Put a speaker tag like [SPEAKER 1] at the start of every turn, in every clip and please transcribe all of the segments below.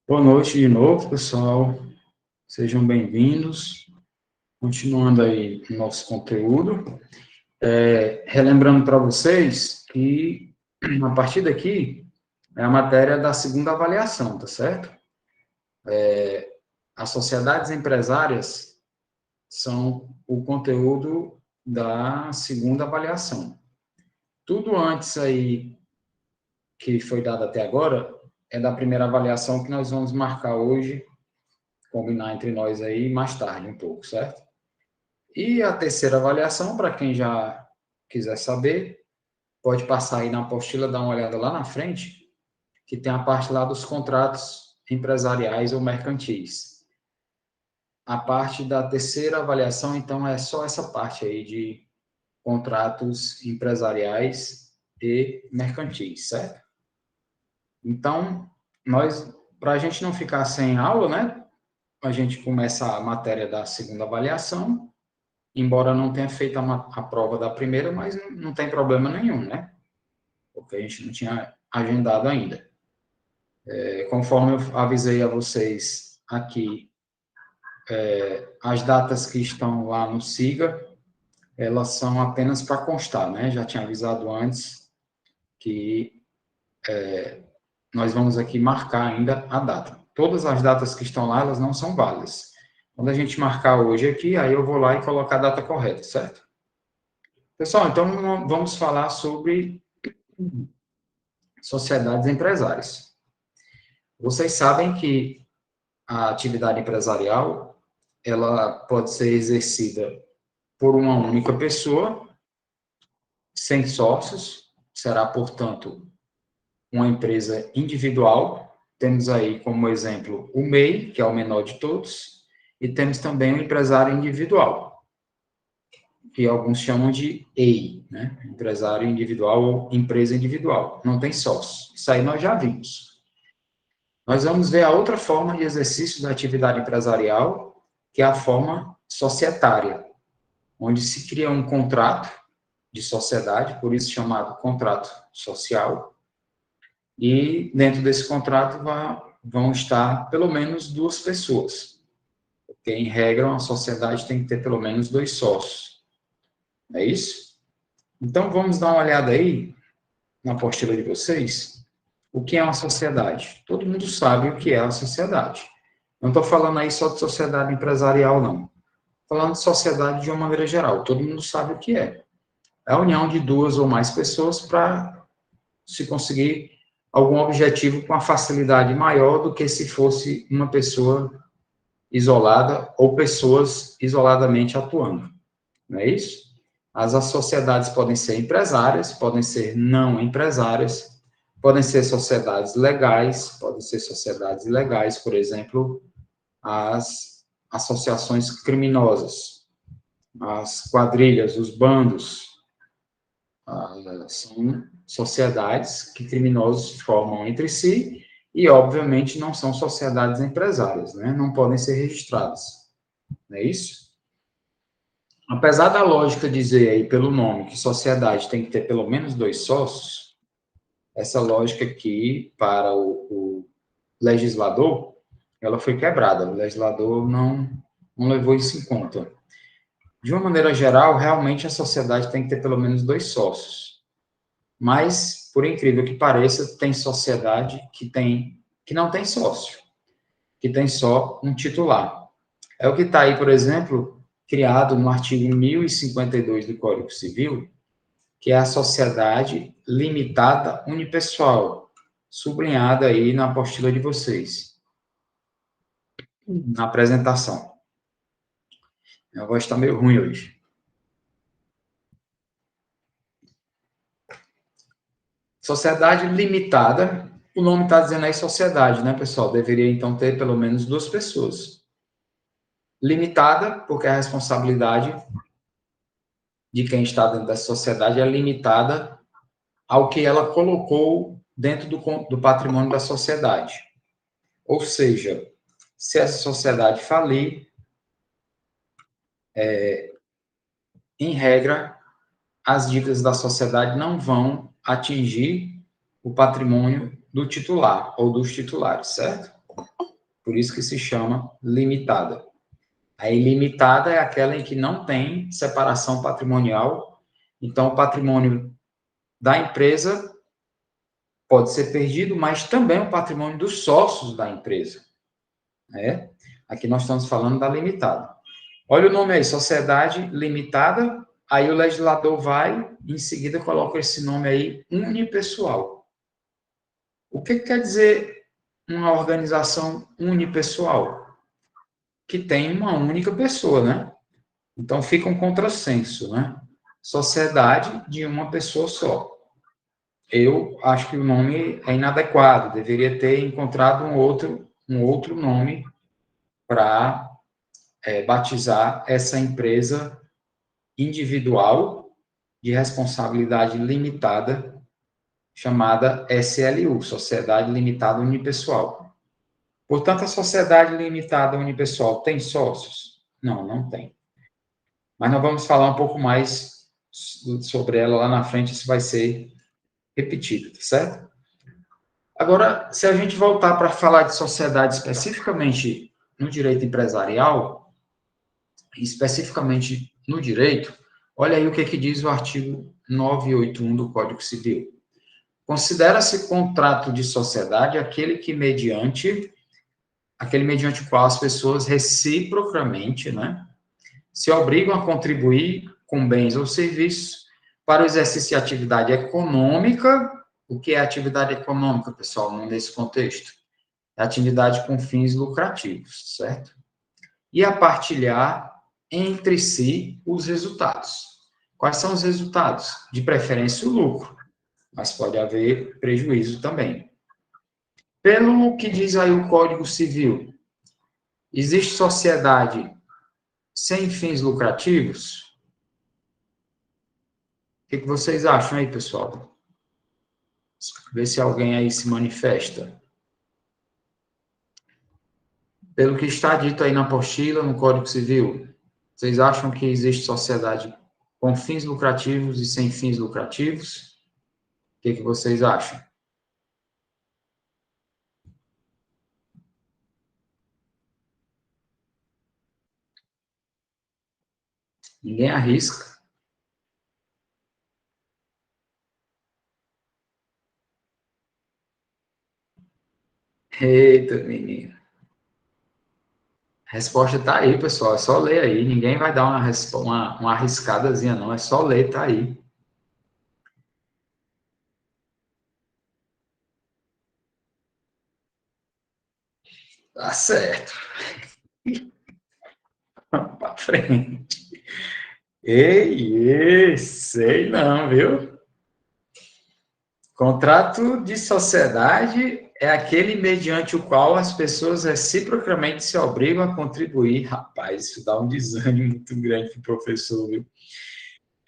[SPEAKER 1] Boa noite de novo, pessoal. Sejam bem-vindos. Continuando aí o nosso conteúdo. Relembrando para vocês que, a partir daqui, é a matéria da segunda avaliação, tá certo? As sociedades empresárias são o conteúdo da segunda avaliação. Tudo antes aí que foi dado até agora é da primeira avaliação que nós vamos marcar hoje, combinar entre nós aí mais tarde um pouco, certo? E a terceira avaliação, para quem já quiser saber, pode passar aí na apostila, dar uma olhada lá na frente, que tem a parte lá dos contratos empresariais ou mercantis. A parte da terceira avaliação, então, é só essa parte aí de contratos empresariais e mercantis, certo? Então, para a gente não ficar sem aula, né? A gente começa a matéria da segunda avaliação, embora não tenha feito a prova da primeira, mas não tem problema nenhum, né? Porque a gente não tinha agendado ainda. Conforme eu avisei a vocês aqui, as datas que estão lá no SIGA, elas são apenas para constar, né? Já tinha avisado antes que nós vamos aqui marcar ainda a data. Todas as datas que estão lá, elas não são válidas. Quando a gente marcar hoje aqui, aí eu vou lá e colocar a data correta, certo? Pessoal, então vamos falar sobre sociedades empresárias. Vocês sabem que a atividade empresarial, ela pode ser exercida por uma única pessoa, sem sócios, será, portanto, uma empresa individual. Temos aí como exemplo o MEI, que é o menor de todos, e temos também o empresário individual, que alguns chamam de EI, né? Empresário individual ou empresa individual. Não tem sócio. Isso aí nós já vimos. Nós vamos ver a outra forma de exercício da atividade empresarial, que é a forma societária, onde se cria um contrato de sociedade, por isso chamado contrato social, e dentro desse contrato vão estar pelo menos duas pessoas, porque, em regra, uma sociedade tem que ter pelo menos dois sócios. É isso? Então, vamos dar uma olhada aí na apostila de vocês. O que é uma sociedade? Todo mundo sabe o que é a sociedade. Não estou falando aí só de sociedade empresarial, não. Falando de sociedade de uma maneira geral. Todo mundo sabe o que é. É a união de duas ou mais pessoas para se conseguir algum objetivo com uma facilidade maior do que se fosse uma pessoa isolada ou pessoas isoladamente atuando. Não é isso? As sociedades podem ser empresárias, podem ser não empresárias, podem ser sociedades legais, podem ser sociedades ilegais, por exemplo, as associações criminosas, as quadrilhas, os bandos, são sociedades que criminosos formam entre si e, obviamente, não são sociedades empresárias, né? Não podem ser registradas, não é isso? Apesar da lógica dizer aí pelo nome que sociedade tem que ter pelo menos dois sócios, essa lógica aqui, para o legislador, ela foi quebrada. O legislador não levou isso em conta. De uma maneira geral, realmente a sociedade tem que ter pelo menos dois sócios. Mas, por incrível que pareça, tem sociedade que não tem sócio, que tem só um titular. É o que está aí, por exemplo, criado no artigo 1052 do Código Civil, que é a sociedade limitada unipessoal, sublinhada aí na apostila de vocês, na apresentação. Minha voz está meio ruim hoje. Sociedade limitada, o nome está dizendo aí sociedade, né, pessoal? Deveria, então, ter pelo menos duas pessoas. Limitada, porque a responsabilidade de quem está dentro da sociedade é limitada ao que ela colocou dentro do patrimônio da sociedade. Ou seja, se essa sociedade falir, em regra, as dívidas da sociedade não vão atingir o patrimônio do titular ou dos titulares, certo? Por isso que se chama limitada. A ilimitada é aquela em que não tem separação patrimonial, então o patrimônio da empresa pode ser perdido, mas também o patrimônio dos sócios da empresa, né? Aqui nós estamos falando da limitada. Olha o nome aí, sociedade limitada, aí o legislador vai, em seguida coloca esse nome aí, unipessoal. O que quer dizer uma organização unipessoal? Que tem uma única pessoa, né? Então fica um contrassenso, né? Sociedade de uma pessoa só. Eu acho que o nome é inadequado, deveria ter encontrado um outro nome para batizar essa empresa individual de responsabilidade limitada, chamada SLU, Sociedade Limitada Unipessoal. Portanto, a Sociedade Limitada Unipessoal tem sócios? Não, não tem. Mas nós vamos falar um pouco mais sobre ela lá na frente, isso vai ser repetido, tá certo? Agora, se a gente voltar para falar de sociedade especificamente no direito empresarial, especificamente no direito, olha aí o que diz o artigo 981 do Código Civil. Considera-se contrato de sociedade aquele mediante o qual as pessoas reciprocamente, né, se obrigam a contribuir com bens ou serviços para o exercício de atividade econômica. O que é atividade econômica, pessoal, nesse contexto? É atividade com fins lucrativos, certo? E a partilhar entre si os resultados. Quais são os resultados? De preferência, o lucro, mas pode haver prejuízo também. Pelo que diz aí o Código Civil, existe sociedade sem fins lucrativos? O que vocês acham aí, pessoal? Ver se alguém aí se manifesta. Pelo que está dito aí na apostila, no Código Civil, vocês acham que existe sociedade com fins lucrativos e sem fins lucrativos? O que vocês acham? Ninguém arrisca. Eita, menino. A resposta está aí, pessoal. É só ler aí. Ninguém vai dar uma arriscadazinha, não. É só ler, está aí. Tá certo. Vamos para frente. Ei, sei não, viu? Contrato de sociedade é aquele mediante o qual as pessoas reciprocamente se obrigam a contribuir. Rapaz, isso dá um desânimo muito grande para o professor, viu?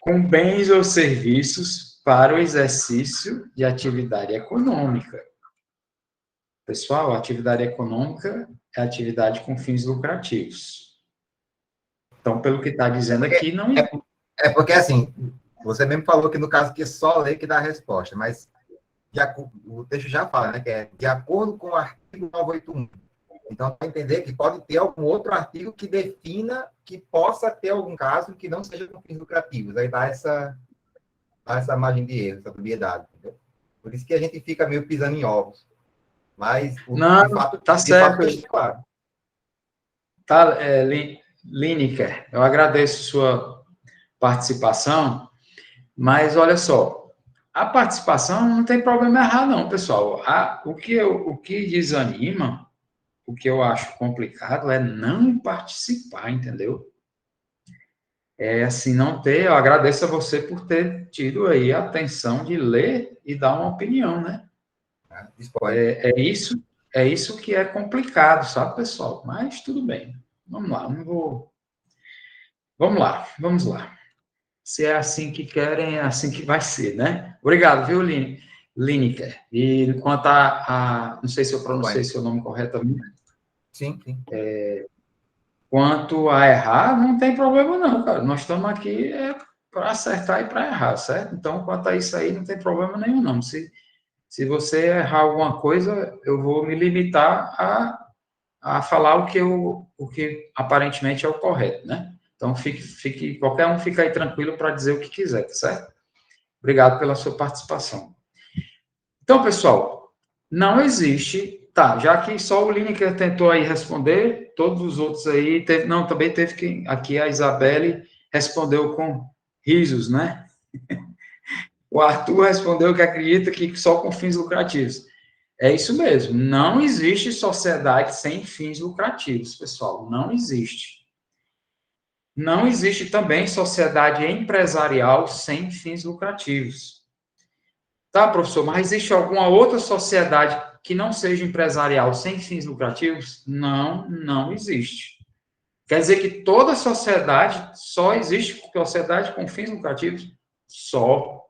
[SPEAKER 1] Com bens ou serviços para o exercício de atividade econômica. Pessoal, a atividade econômica é atividade com fins lucrativos. Então, pelo que está dizendo aqui, não...
[SPEAKER 2] É porque, assim, você mesmo falou que no caso que é só a lei que dá a resposta, mas o texto já fala, né, que é de acordo com o artigo 981. Então, para entender que pode ter algum outro artigo que defina que possa ter algum caso que não seja com fins lucrativos. Aí dá essa margem de erro, essa dubiedade. Entendeu? Por isso que a gente fica meio pisando em ovos. Mas,
[SPEAKER 1] não,
[SPEAKER 2] de fato,
[SPEAKER 1] tá certo.
[SPEAKER 2] Fato, claro.
[SPEAKER 1] Tá, Lineker, eu agradeço sua participação, mas olha só, a participação não tem problema errar, não, pessoal. O que desanima, o que eu acho complicado é não participar, entendeu? É assim, não ter, eu agradeço a você por ter tido aí a atenção de ler e dar uma opinião, né? É isso que é complicado, sabe, pessoal? Mas tudo bem. Vamos lá, não vou. Vamos lá. Se é assim que querem, é assim que vai ser, né? Obrigado, viu, Lineker? E quanto não sei se eu pronunciei seu nome corretamente.
[SPEAKER 2] Sim.
[SPEAKER 1] Quanto a errar, não tem problema não, cara. Nós estamos aqui para acertar e para errar, certo? Então, quanto a isso aí, não tem problema nenhum, não. Se você errar alguma coisa, eu vou me limitar a falar o que aparentemente é o correto, né? Então, qualquer um fica aí tranquilo para dizer o que quiser, tá certo? Obrigado pela sua participação. Então, pessoal, não existe... Tá, já que só o Lineker tentou aí responder, todos os outros aí... também teve que... Aqui a Isabelle respondeu com risos, né? O Arthur respondeu que acredita que só com fins lucrativos. É isso mesmo. Não existe sociedade sem fins lucrativos, pessoal. Não existe. Não existe também sociedade empresarial sem fins lucrativos. Tá, professor, mas existe alguma outra sociedade que não seja empresarial sem fins lucrativos? Não, não existe. Quer dizer que toda sociedade, só existe sociedade com fins lucrativos? Só.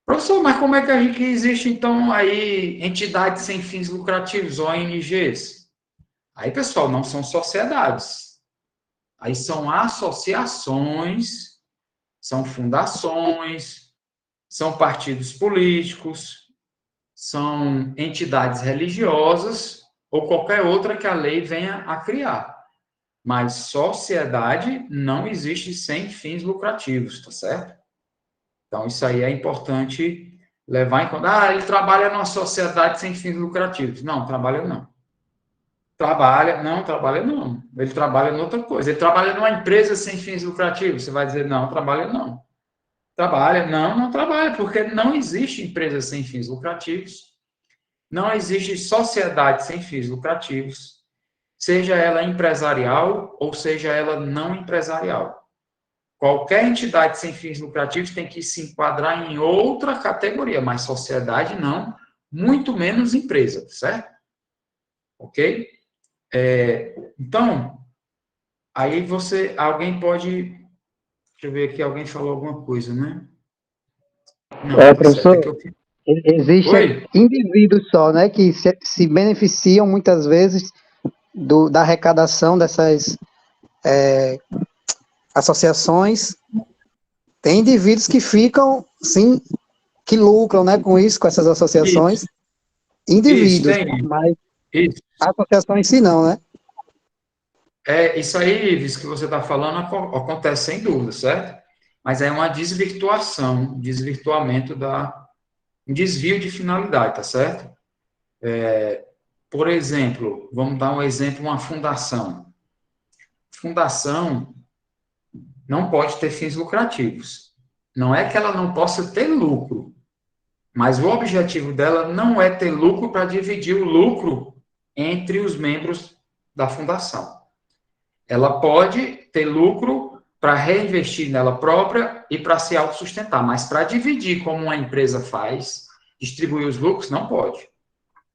[SPEAKER 1] Professor, mas como é que existe, então, aí, entidades sem fins lucrativos, ONGs? Aí, pessoal, não são sociedades. Aí são associações, são fundações, são partidos políticos, são entidades religiosas ou qualquer outra que a lei venha a criar. Mas sociedade não existe sem fins lucrativos, tá certo? Então, isso aí é importante levar em conta. Ah, ele trabalha numa sociedade sem fins lucrativos. Não, trabalha não. Trabalha não. Ele trabalha em outra coisa. Ele trabalha numa empresa sem fins lucrativos. Você vai dizer, não, trabalha não. Trabalha, não trabalha, porque não existe empresa sem fins lucrativos. Não existe sociedade sem fins lucrativos, seja ela empresarial ou seja ela não empresarial. Qualquer entidade sem fins lucrativos tem que se enquadrar em outra categoria, mas sociedade não, muito menos empresa, certo? Ok? Então, aí alguém pode, deixa eu ver aqui, alguém falou alguma coisa, né? Não, tá
[SPEAKER 3] professor,
[SPEAKER 1] certo.
[SPEAKER 3] existem indivíduos só, né, que se beneficiam muitas vezes da arrecadação dessas associações. Tem indivíduos que ficam, sim, que lucram, né, com isso, com essas associações.
[SPEAKER 1] Isso.
[SPEAKER 3] Indivíduos,
[SPEAKER 1] Isso,
[SPEAKER 3] mas
[SPEAKER 1] isso.
[SPEAKER 3] a associação em si não, né?
[SPEAKER 1] Isso aí, Ives, que você está falando acontece sem dúvida, certo? Mas é uma desvirtuação, desvirtuamento um desvio de finalidade, tá certo? Por exemplo, vamos dar um exemplo, uma fundação. Fundação não pode ter fins lucrativos. Não é que ela não possa ter lucro, mas o objetivo dela não é ter lucro para dividir o lucro entre os membros da fundação. Ela pode ter lucro para reinvestir nela própria e para se autossustentar, mas para dividir como uma empresa faz, distribuir os lucros, não pode.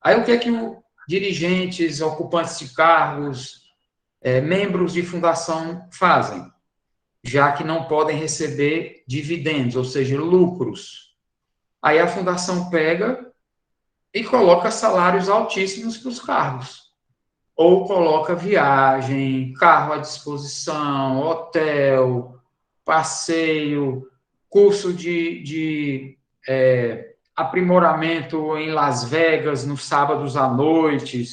[SPEAKER 1] Aí o que é que dirigentes, ocupantes de cargos, membros de fundação fazem? Já que não podem receber dividendos, ou seja, lucros. Aí a fundação pega e coloca salários altíssimos para os cargos. Ou coloca viagem, carro à disposição, hotel, passeio, curso de aprimoramento em Las Vegas, nos sábados à noite,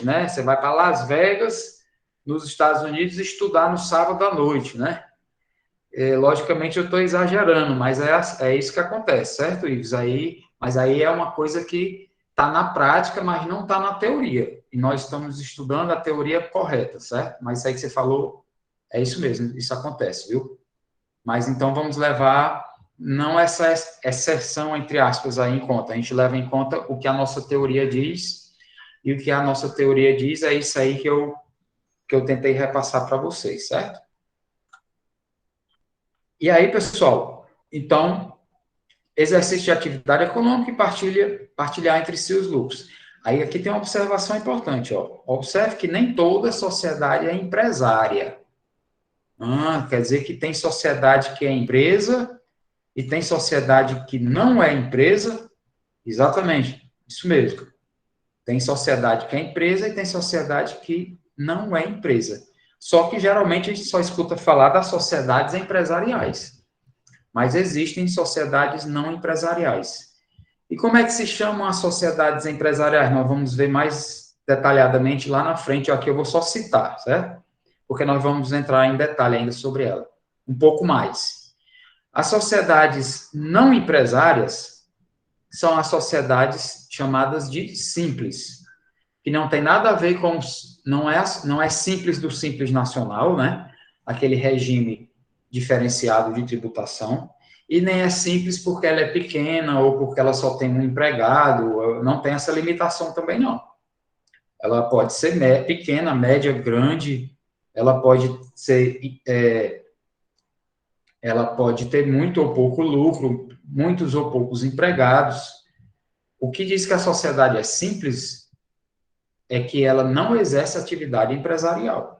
[SPEAKER 1] né? Você vai para Las Vegas, nos Estados Unidos, estudar no sábado à noite, né? Logicamente, eu estou exagerando, mas é isso que acontece, certo, Ives? Mas aí é uma coisa que está na prática, mas não está na teoria. E nós estamos estudando a teoria correta, certo? Mas isso aí que você falou, é isso mesmo, isso acontece, viu? Mas então vamos levar, não essa exceção, entre aspas, aí em conta. A gente leva em conta o que a nossa teoria diz, e o que a nossa teoria diz é isso aí que eu tentei repassar para vocês, certo? E aí, pessoal, então, exercício de atividade econômica e partilhar entre si os lucros. Aí aqui tem uma observação importante, ó. Observe que nem toda sociedade é empresária. Quer dizer que tem sociedade que é empresa e tem sociedade que não é empresa. Exatamente, isso mesmo. Tem sociedade que é empresa e tem sociedade que não é empresa. Só que geralmente a gente só escuta falar das sociedades empresariais. Mas existem sociedades não empresariais. E como é que se chamam as sociedades empresariais? Nós vamos ver mais detalhadamente lá na frente, aqui eu vou só citar, certo? Porque nós vamos entrar em detalhe ainda sobre ela, um pouco mais. As sociedades não empresárias são as sociedades chamadas de simples, que não tem nada a ver com, não é simples do simples nacional, né? Aquele regime diferenciado de tributação, e nem é simples porque ela é pequena ou porque ela só tem um empregado, não tem essa limitação também não. Ela pode ser pequena, média, grande, ela pode ser, ela pode ter muito ou pouco lucro, muitos ou poucos empregados. O que diz que a sociedade é simples é que ela não exerce atividade empresarial.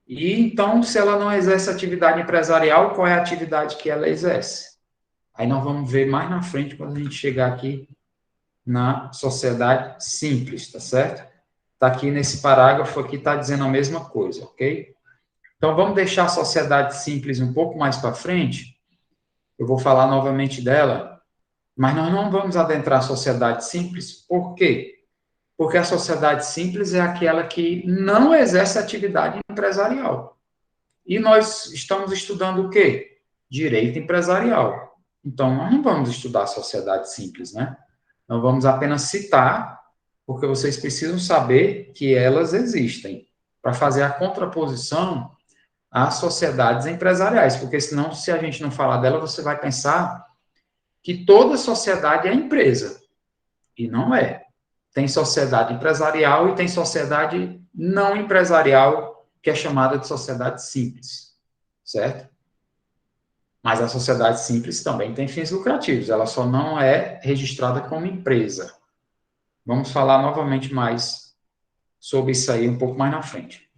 [SPEAKER 1] E então, se ela não exerce atividade empresarial, qual é a atividade que ela exerce? Aí nós vamos ver mais na frente, quando a gente chegar aqui na sociedade simples, tá certo? Está aqui nesse parágrafo aqui, está dizendo a mesma coisa, ok? Então, vamos deixar a sociedade simples um pouco mais para frente. Eu vou falar novamente dela, mas nós não vamos adentrar a sociedade simples. Por quê? Porque a sociedade simples é aquela que não exerce atividade empresarial. E nós estamos estudando o quê? Direito empresarial. Então, nós não vamos estudar a sociedade simples, né? Nós vamos apenas citar, porque vocês precisam saber que elas existem, para fazer a contraposição às sociedades empresariais, porque senão, se a gente não falar dela, você vai pensar que toda sociedade é empresa, e não é. Tem sociedade empresarial e tem sociedade não empresarial, que é chamada de sociedade simples, certo? Mas a sociedade simples também tem fins lucrativos, ela só não é registrada como empresa. Vamos falar novamente mais sobre isso aí um pouco mais na frente.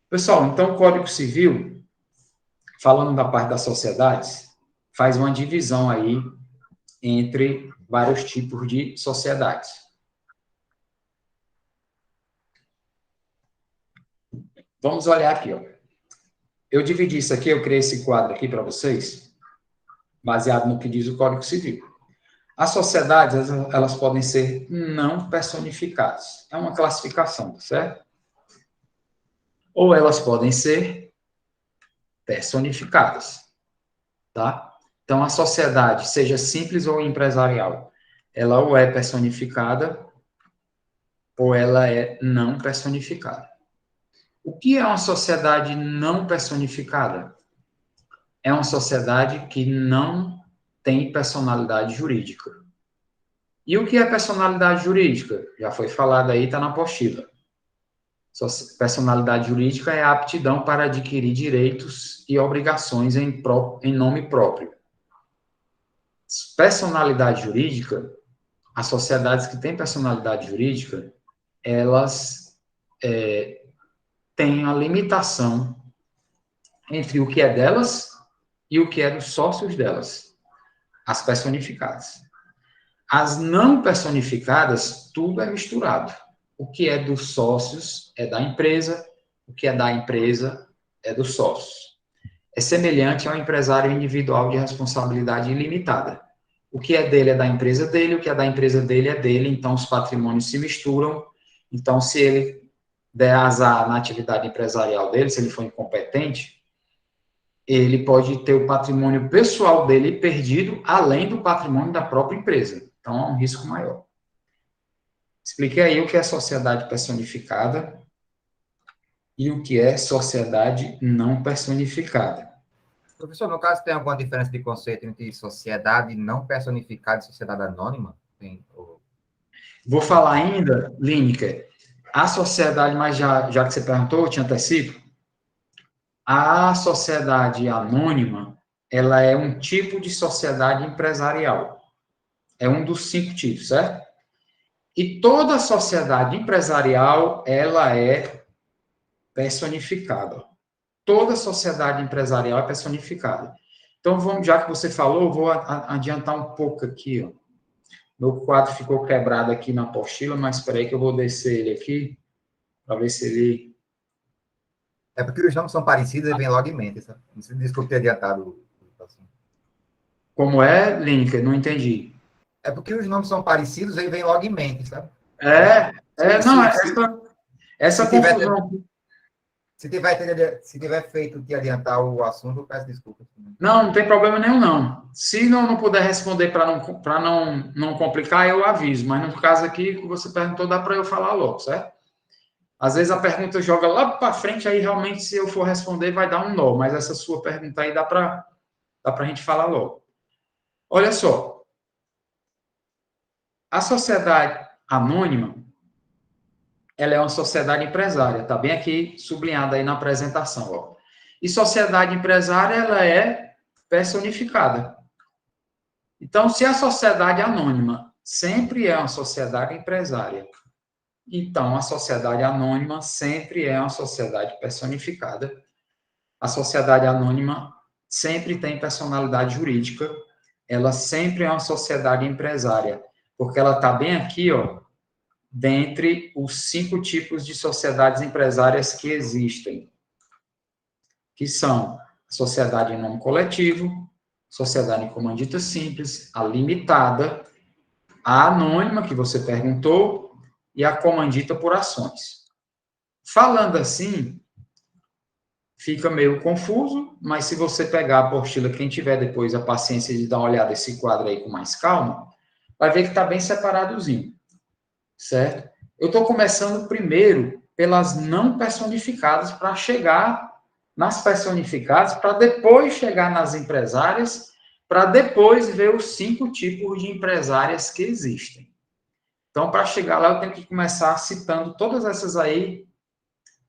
[SPEAKER 1] Pessoal, então o Código Civil, falando da parte das sociedades, faz uma divisão aí entre vários tipos de sociedades. Vamos olhar aqui, ó. Eu dividi isso aqui, eu criei esse quadro aqui para vocês, baseado no que diz o Código Civil. As sociedades, elas podem ser não personificadas. É uma classificação, certo? Ou elas podem ser personificadas, tá? Então, a sociedade, seja simples ou empresarial, ela ou é personificada ou ela é não personificada. O que é uma sociedade não personificada? É uma sociedade que não tem personalidade jurídica. E o que é personalidade jurídica? Já foi falado aí, está na apostila. Personalidade jurídica é a aptidão para adquirir direitos e obrigações em nome próprio. Personalidade jurídica, as sociedades que têm personalidade jurídica, elas têm a limitação entre o que é delas e o que é dos sócios delas, as personificadas. As não personificadas, tudo é misturado. O que é dos sócios é da empresa, o que é da empresa é dos sócios. É semelhante ao empresário individual de responsabilidade ilimitada. O que é dele é da empresa dele, o que é da empresa dele é dele, então os patrimônios se misturam. Então, se ele der azar na atividade empresarial dele, se ele for incompetente, ele pode ter o patrimônio pessoal dele perdido, além do patrimônio da própria empresa. Então, é um risco maior. Expliquei aí o que é sociedade personificada e o que é sociedade não personificada.
[SPEAKER 2] Professor, no caso, tem alguma diferença de conceito entre sociedade não personificada e sociedade anônima?
[SPEAKER 1] Vou falar ainda, Lineker, a sociedade, mas já que você perguntou, eu te antecipo, a sociedade anônima, ela é um tipo de sociedade empresarial. É um dos 5 tipos, certo? E toda sociedade empresarial, ela é personificada. Toda sociedade empresarial é personificada. Então, já que você falou, vou adiantar um pouco aqui, ó. Meu quadro ficou quebrado aqui na apostila, mas espera aí que eu vou descer ele aqui, para ver se ele...
[SPEAKER 2] É porque os nomes são parecidos e vem logo em mente. Desculpe ter adiantado.
[SPEAKER 1] Como é, Lineker? Não entendi.
[SPEAKER 2] É porque os nomes são parecidos e vem logo em mente, sabe?
[SPEAKER 1] Não, essa
[SPEAKER 2] se tiver,
[SPEAKER 1] confusão.
[SPEAKER 2] se tiver feito de adiantar o assunto, eu peço desculpas.
[SPEAKER 1] Não tem problema nenhum, não. Se não puder responder para não complicar, eu aviso. Mas no caso aqui que você perguntou, dá para eu falar logo, certo? Às vezes a pergunta joga lá para frente, aí realmente, se eu for responder, vai dar um nó. Mas essa sua pergunta aí dá para a gente falar logo. Olha só. A sociedade anônima, ela é uma sociedade empresária. Está bem aqui sublinhado aí na apresentação, ó. E sociedade empresária, ela é personificada. Então, se a sociedade anônima sempre é uma sociedade empresária, então a sociedade anônima sempre é uma sociedade personificada. A sociedade anônima sempre tem personalidade jurídica, ela sempre é uma sociedade empresária, porque ela está bem aqui, ó, dentre os 5 tipos de sociedades empresárias que existem, que são a sociedade em nome coletivo, sociedade em comandita simples, a limitada, a anônima, que você perguntou, e a comandita por ações. Falando assim, fica meio confuso, mas se você pegar a apostila, quem tiver depois a paciência de dar uma olhada nesse quadro aí com mais calma, vai ver que está bem separadozinho, certo? Eu estou começando primeiro pelas não personificadas para chegar nas personificadas, para depois chegar nas empresárias, para depois ver os 5 tipos de empresárias que existem. Então, para chegar lá, eu tenho que começar citando todas essas aí,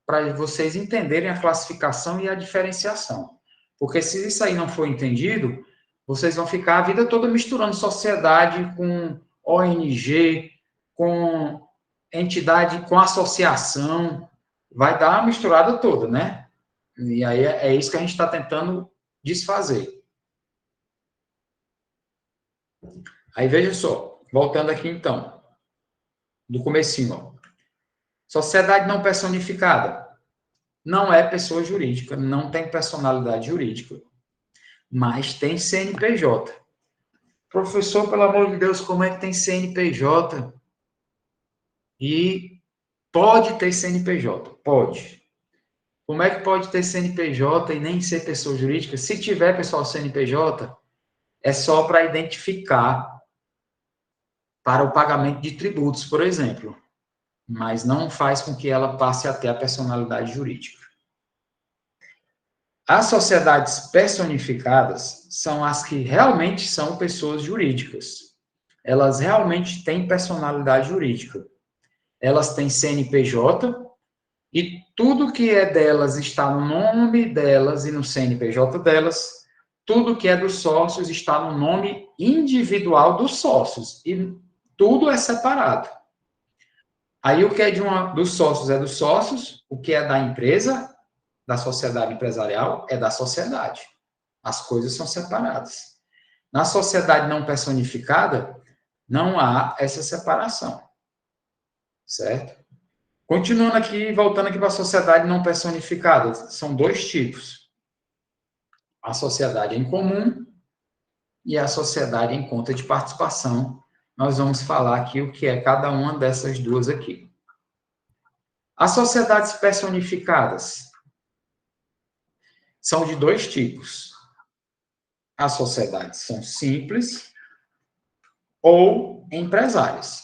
[SPEAKER 1] para vocês entenderem a classificação e a diferenciação. Porque se isso aí não for entendido, vocês vão ficar a vida toda misturando sociedade com ONG, com entidade, com associação, vai dar uma misturada toda, né? E aí é isso que a gente está tentando desfazer. Aí veja só, voltando aqui então, do comecinho, ó. Sociedade não personificada não é pessoa jurídica, não tem personalidade jurídica, mas tem CNPJ. Professor, pelo amor de Deus, como é que tem CNPJ? E pode ter CNPJ? Pode. Como é que pode ter CNPJ e nem ser pessoa jurídica? Se tiver, pessoal, CNPJ, é só para identificar para o pagamento de tributos, por exemplo, mas não faz com que ela passe a ter a personalidade jurídica. As sociedades personificadas são as que realmente são pessoas jurídicas. Elas realmente têm personalidade jurídica. Elas têm CNPJ e tudo que é delas está no nome delas e no CNPJ delas. Tudo que é dos sócios está no nome individual dos sócios. E tudo é separado. Aí o que é dos sócios é dos sócios, o que é da empresa, da sociedade empresarial, é da sociedade. As coisas são separadas. Na sociedade não personificada, não há essa separação. Certo? Continuando aqui, voltando aqui para a sociedade não personificada, são 2 tipos. A sociedade em comum e a sociedade em conta de participação. Nós vamos falar aqui o que é cada uma dessas duas aqui. As sociedades personificadas são de 2 tipos. As sociedades são simples ou empresárias.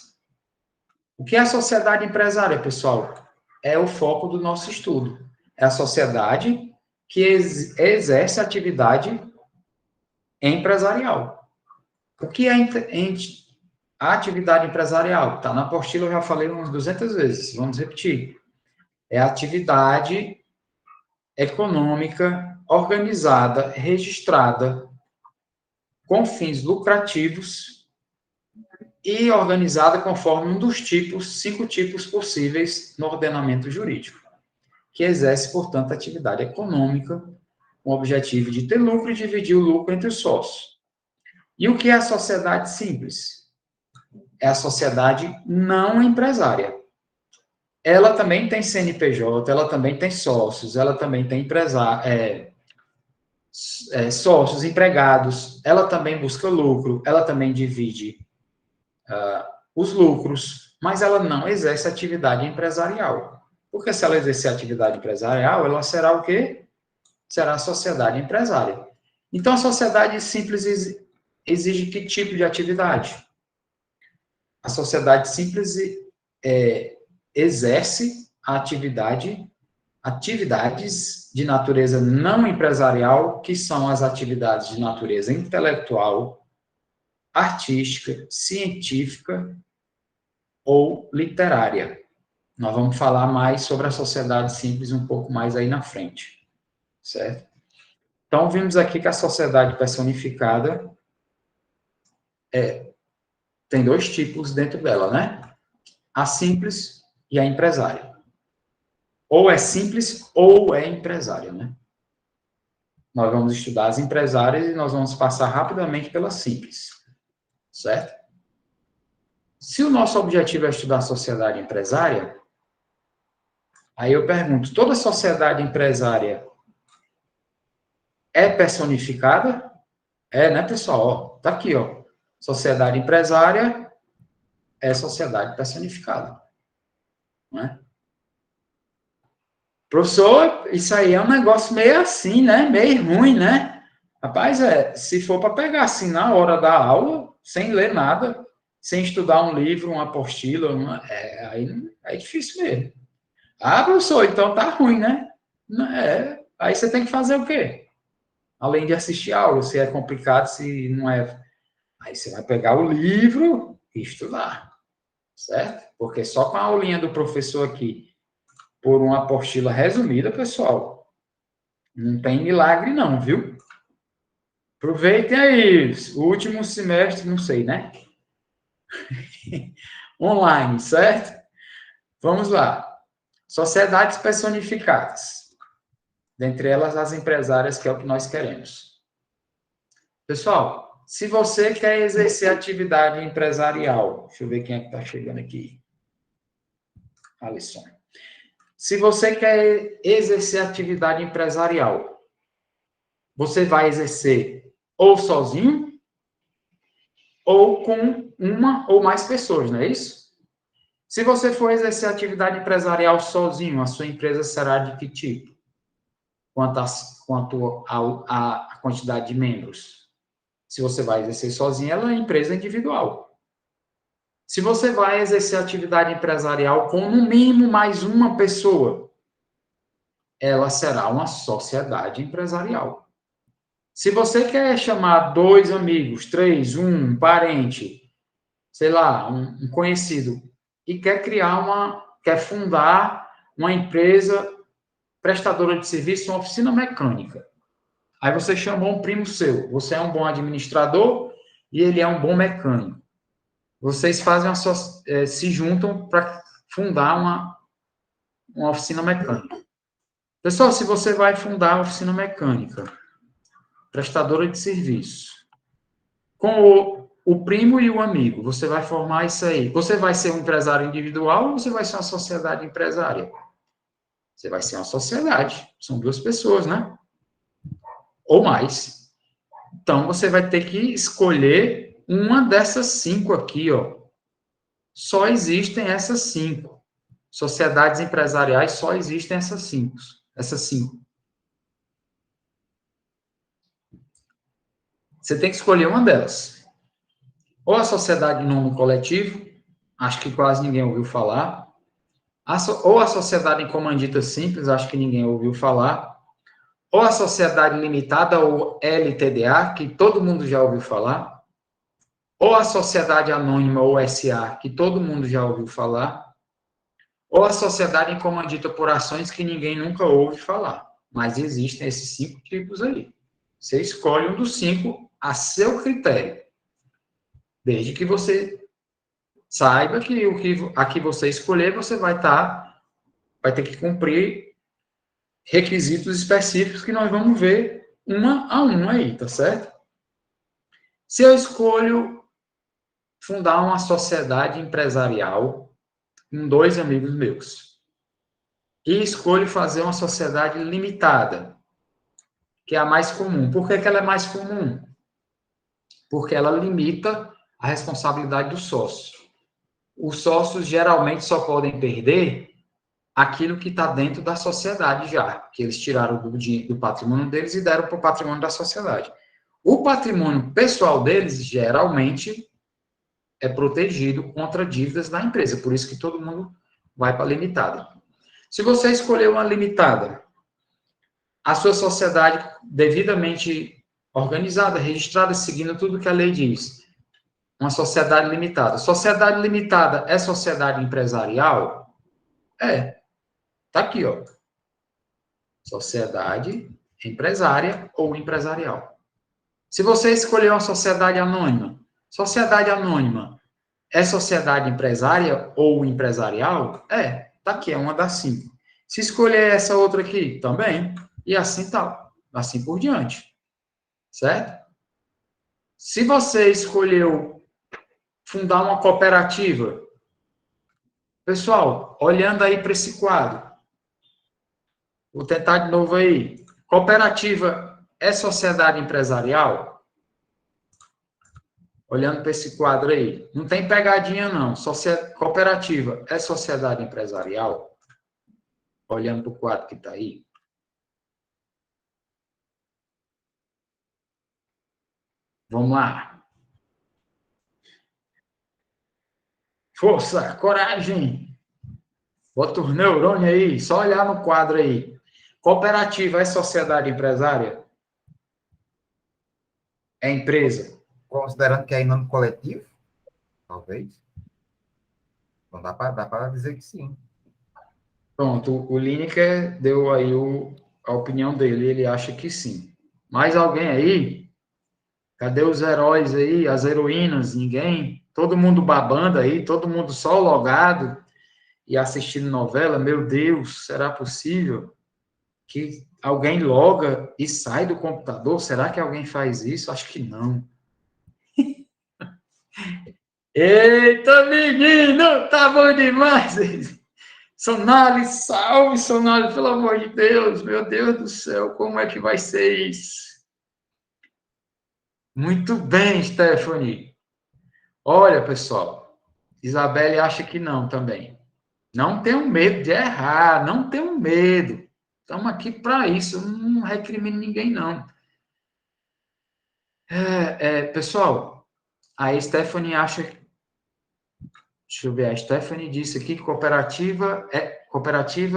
[SPEAKER 1] O que é a sociedade empresária, pessoal? É o foco do nosso estudo. É a sociedade que exerce atividade empresarial. O que é a atividade empresarial? Está na apostila, eu já falei umas 200 vezes. Vamos repetir. É a atividade econômica organizada, registrada, com fins lucrativos e organizada conforme um dos 5 tipos possíveis no ordenamento jurídico, que exerce, portanto, atividade econômica com o objetivo de ter lucro e dividir o lucro entre os sócios. E o que é a sociedade simples? É a sociedade não empresária. Ela também tem CNPJ, ela também tem sócios, ela também tem sócios, empregados, ela também busca lucro, ela também divide os lucros, mas ela não exerce atividade empresarial. Porque se ela exercer atividade empresarial, ela será o quê? Será a sociedade empresária. Então, a sociedade simples exige que tipo de atividade? A sociedade simples exerce a atividades de natureza não empresarial, que são as atividades de natureza intelectual, artística, científica ou literária. Nós vamos falar mais sobre a sociedade simples um pouco mais aí na frente, certo? Então, vimos aqui que a sociedade personificada tem dois tipos dentro dela, né? A simples e a empresária. Ou é simples ou é empresária, né? Nós vamos estudar as empresárias e nós vamos passar rapidamente pelas simples, certo? Se o nosso objetivo é estudar a sociedade empresária, aí eu pergunto, toda sociedade empresária é personificada? É, né, pessoal? Ó, tá aqui, ó. Sociedade empresária é sociedade personificada, não é? Professor, isso aí é um negócio meio assim, né? Meio ruim, né? Rapaz, se for para pegar assim na hora da aula, sem ler nada, sem estudar um livro, uma apostila, aí é difícil mesmo. Ah, professor, então tá ruim, né? Aí você tem que fazer o quê? Além de assistir a aula, se é complicado, se não é. Aí você vai pegar o livro e estudar, certo? Porque só com a aulinha do professor aqui, por uma apostila resumida, pessoal, não tem milagre não, viu? Aproveitem aí, o último semestre, não sei, né? Online, certo? Vamos lá. Sociedades personificadas. Dentre elas, as empresárias, que é o que nós queremos. Pessoal, se você quer exercer atividade empresarial, deixa eu ver quem é que está chegando aqui. Alisson. Se você quer exercer atividade empresarial, você vai exercer ou sozinho ou com uma ou mais pessoas, não é isso? Se você for exercer atividade empresarial sozinho, a sua empresa será de que tipo? Quanto à quantidade de membros. Se você vai exercer sozinho, ela é empresa individual. Se você vai exercer atividade empresarial com no mínimo mais uma pessoa, ela será uma sociedade empresarial. Se você quer chamar 2 amigos, 3, um parente, sei lá, um conhecido, e quer fundar uma empresa prestadora de serviço, uma oficina mecânica. Aí você chamou um primo seu, você é um bom administrador e ele é um bom mecânico. Vocês se juntam para fundar uma oficina mecânica. Pessoal, se você vai fundar uma oficina mecânica, prestadora de serviço, com o primo e o amigo, você vai formar isso aí. Você vai ser um empresário individual ou você vai ser uma sociedade empresária? Você vai ser uma sociedade. São 2 pessoas, né? Ou mais. Então, você vai ter que escolher uma dessas 5 aqui, ó. Só existem essas 5. Sociedades empresariais só existem essas 5. Você tem que escolher uma delas. Ou a sociedade em nome coletivo, acho que quase ninguém ouviu falar. Ou a sociedade em comandita simples, acho que ninguém ouviu falar. Ou a sociedade limitada, ou LTDA, que todo mundo já ouviu falar. Ou a sociedade anônima, ou SA, que todo mundo já ouviu falar. Ou a sociedade em comandita por ações, que ninguém nunca ouve falar. Mas existem esses 5 tipos aí. Você escolhe um dos 5 a seu critério. Desde que você saiba que a que você escolher, você vai ter que cumprir requisitos específicos que nós vamos ver uma a uma aí, tá certo? Se eu escolho fundar uma sociedade empresarial com 2 amigos meus e escolho fazer uma sociedade limitada, que é a mais comum. Por que ela é mais comum? Porque ela limita a responsabilidade do sócio. os sócios geralmente só podem perder aquilo que está dentro da sociedade já, que eles tiraram do patrimônio deles e deram para o patrimônio da sociedade. O patrimônio pessoal deles, geralmente, é protegido contra dívidas da empresa, por isso que todo mundo vai para a limitada. Se você escolher uma limitada, a sua sociedade devidamente organizada, registrada, seguindo tudo que a lei diz, uma sociedade limitada. Sociedade limitada é sociedade empresarial? É. Tá aqui, ó. Sociedade empresária ou empresarial. Se você escolher uma sociedade anônima é sociedade empresária ou empresarial? É. Tá aqui, é uma das 5. Se escolher essa outra aqui, também. E assim tal. Assim por diante. Certo? Se você escolheu fundar uma cooperativa, pessoal, olhando aí para esse quadro, vou tentar de novo aí. Cooperativa é sociedade empresarial? Olhando para esse quadro aí. Não tem pegadinha, não. Cooperativa é sociedade empresarial? Olhando para o quadro que está aí. Vamos lá. Força, coragem. Bota os neurônios aí. Só olhar no quadro aí. Cooperativa é sociedade empresária? É empresa?
[SPEAKER 2] Considerando que é em nome coletivo, talvez. Então dá para dizer que sim.
[SPEAKER 1] Pronto, o Lineker deu aí a opinião dele, ele acha que sim. Mais alguém aí? Cadê os heróis aí, as heroínas? Ninguém? Todo mundo babando aí, todo mundo só logado e assistindo novela? Meu Deus, será possível que alguém loga e sai do computador? Será que alguém faz isso? Acho que não. Eita, menino, tá bom demais! Sonali, salve, Sonali, pelo amor de Deus, meu Deus do céu, como é que vai ser isso? Muito bem, Stephanie. Olha, pessoal, Isabelle acha que não também. Não tenham medo de errar, não tenham medo. Estamos aqui para isso, eu não recrimino ninguém, não. Pessoal, a Stephanie acha. Deixa eu ver, a Stephanie disse aqui que cooperativa,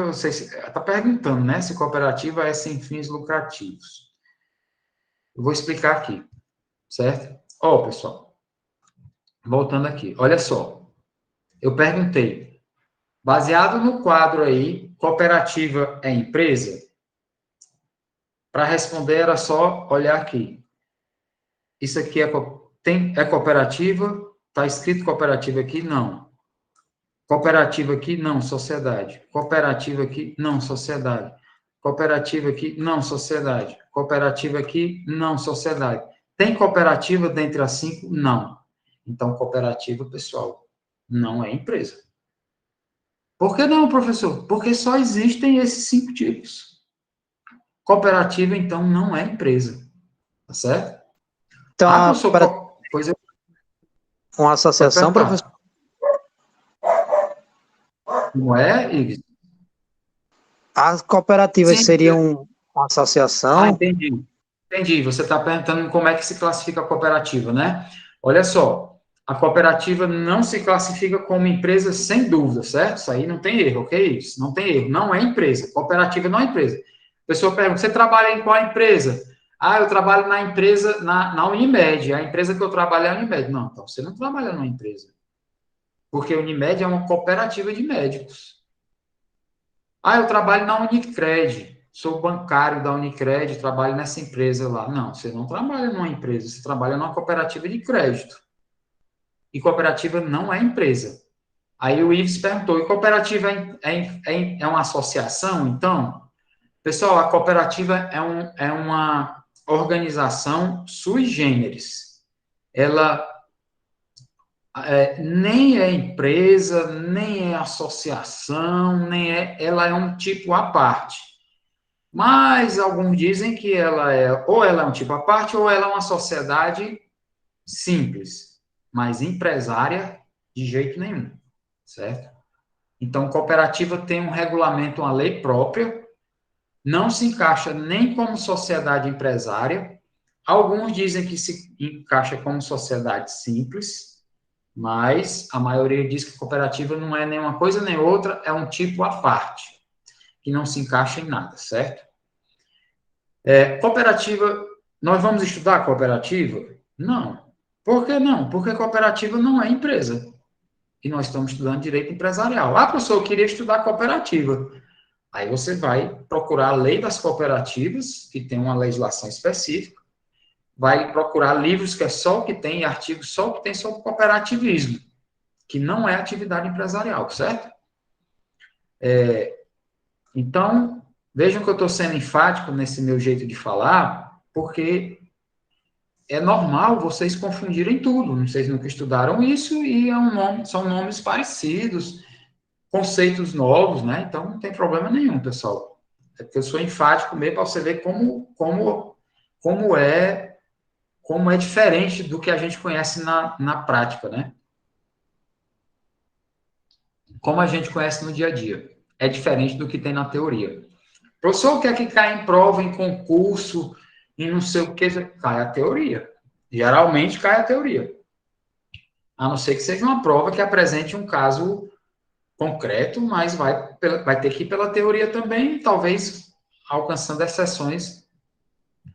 [SPEAKER 1] você está perguntando, né, se cooperativa é sem fins lucrativos. Eu vou explicar aqui, certo? Ó, pessoal, voltando aqui, olha só, eu perguntei, baseado no quadro aí, cooperativa é empresa? Para responder era só olhar aqui. Isso aqui é cooperativa? Está escrito cooperativa aqui? Não. Cooperativa aqui? Não, sociedade. Cooperativa aqui? Não, sociedade. Cooperativa aqui? Não, sociedade. Cooperativa aqui? Não, sociedade. Tem cooperativa dentre as 5? Não. Então, cooperativa, pessoal, não é empresa. Por que não, professor? Porque só existem esses 5 tipos. Cooperativa, então, não é empresa. Tá certo?
[SPEAKER 3] Então,
[SPEAKER 1] professor, pois eu...
[SPEAKER 3] uma associação, professor?
[SPEAKER 1] Não é, Ives?
[SPEAKER 3] As cooperativas seriam uma associação?
[SPEAKER 1] Entendi. Entendi. Você está perguntando como é que se classifica a cooperativa, né? Olha só, a cooperativa não se classifica como empresa sem dúvida, certo? Isso aí não tem erro, ok? Isso não tem erro. Não é empresa. Cooperativa não é empresa. A pessoa pergunta, você trabalha em qual empresa? Eu trabalho na empresa, na Unimed. A empresa que eu trabalho é a Unimed. Não, então você não trabalha numa empresa. Porque a Unimed é uma cooperativa de médicos. Eu trabalho na Unicred, sou bancário da Unicred, trabalho nessa empresa lá. Não, você não trabalha numa empresa, você trabalha numa cooperativa de crédito. E cooperativa não é empresa. Aí o Ives perguntou, e cooperativa é uma associação, então? Pessoal, a cooperativa é uma organização sui generis. Ela nem é empresa, nem é associação, ela é um tipo à parte. Mas alguns dizem que ela é um tipo à parte, ou ela é uma sociedade simples, mas empresária de jeito nenhum. certo? Então, cooperativa tem um regulamento, uma lei própria, não se encaixa nem como sociedade empresária. Alguns dizem que se encaixa como sociedade simples, mas a maioria diz que cooperativa não é nem uma coisa nem outra, é um tipo à parte, que não se encaixa em nada, certo? Cooperativa, nós vamos estudar cooperativa? Não. Por que não? Porque cooperativa não é empresa. E nós estamos estudando direito empresarial. Ah, professor, eu queria estudar cooperativa. Aí você vai procurar a lei das cooperativas, que tem uma legislação específica, vai procurar livros que é só o que tem, e artigos só o que tem sobre cooperativismo, que não é atividade empresarial, certo? Então, vejam que eu estou sendo enfático nesse meu jeito de falar, porque é normal vocês confundirem tudo. Vocês nunca estudaram isso e são nomes parecidos, conceitos novos, né? Então, não tem problema nenhum, pessoal. É porque eu sou enfático mesmo para você ver como é diferente do que a gente conhece na prática, né? Como a gente conhece no dia a dia. É diferente do que tem na teoria. Professor, o que é que cai em prova, em concurso, e não sei o que? Cai a teoria. Geralmente cai a teoria. A não ser que seja uma prova que apresente um caso concreto, mas vai ter que ir pela teoria também, talvez alcançando exceções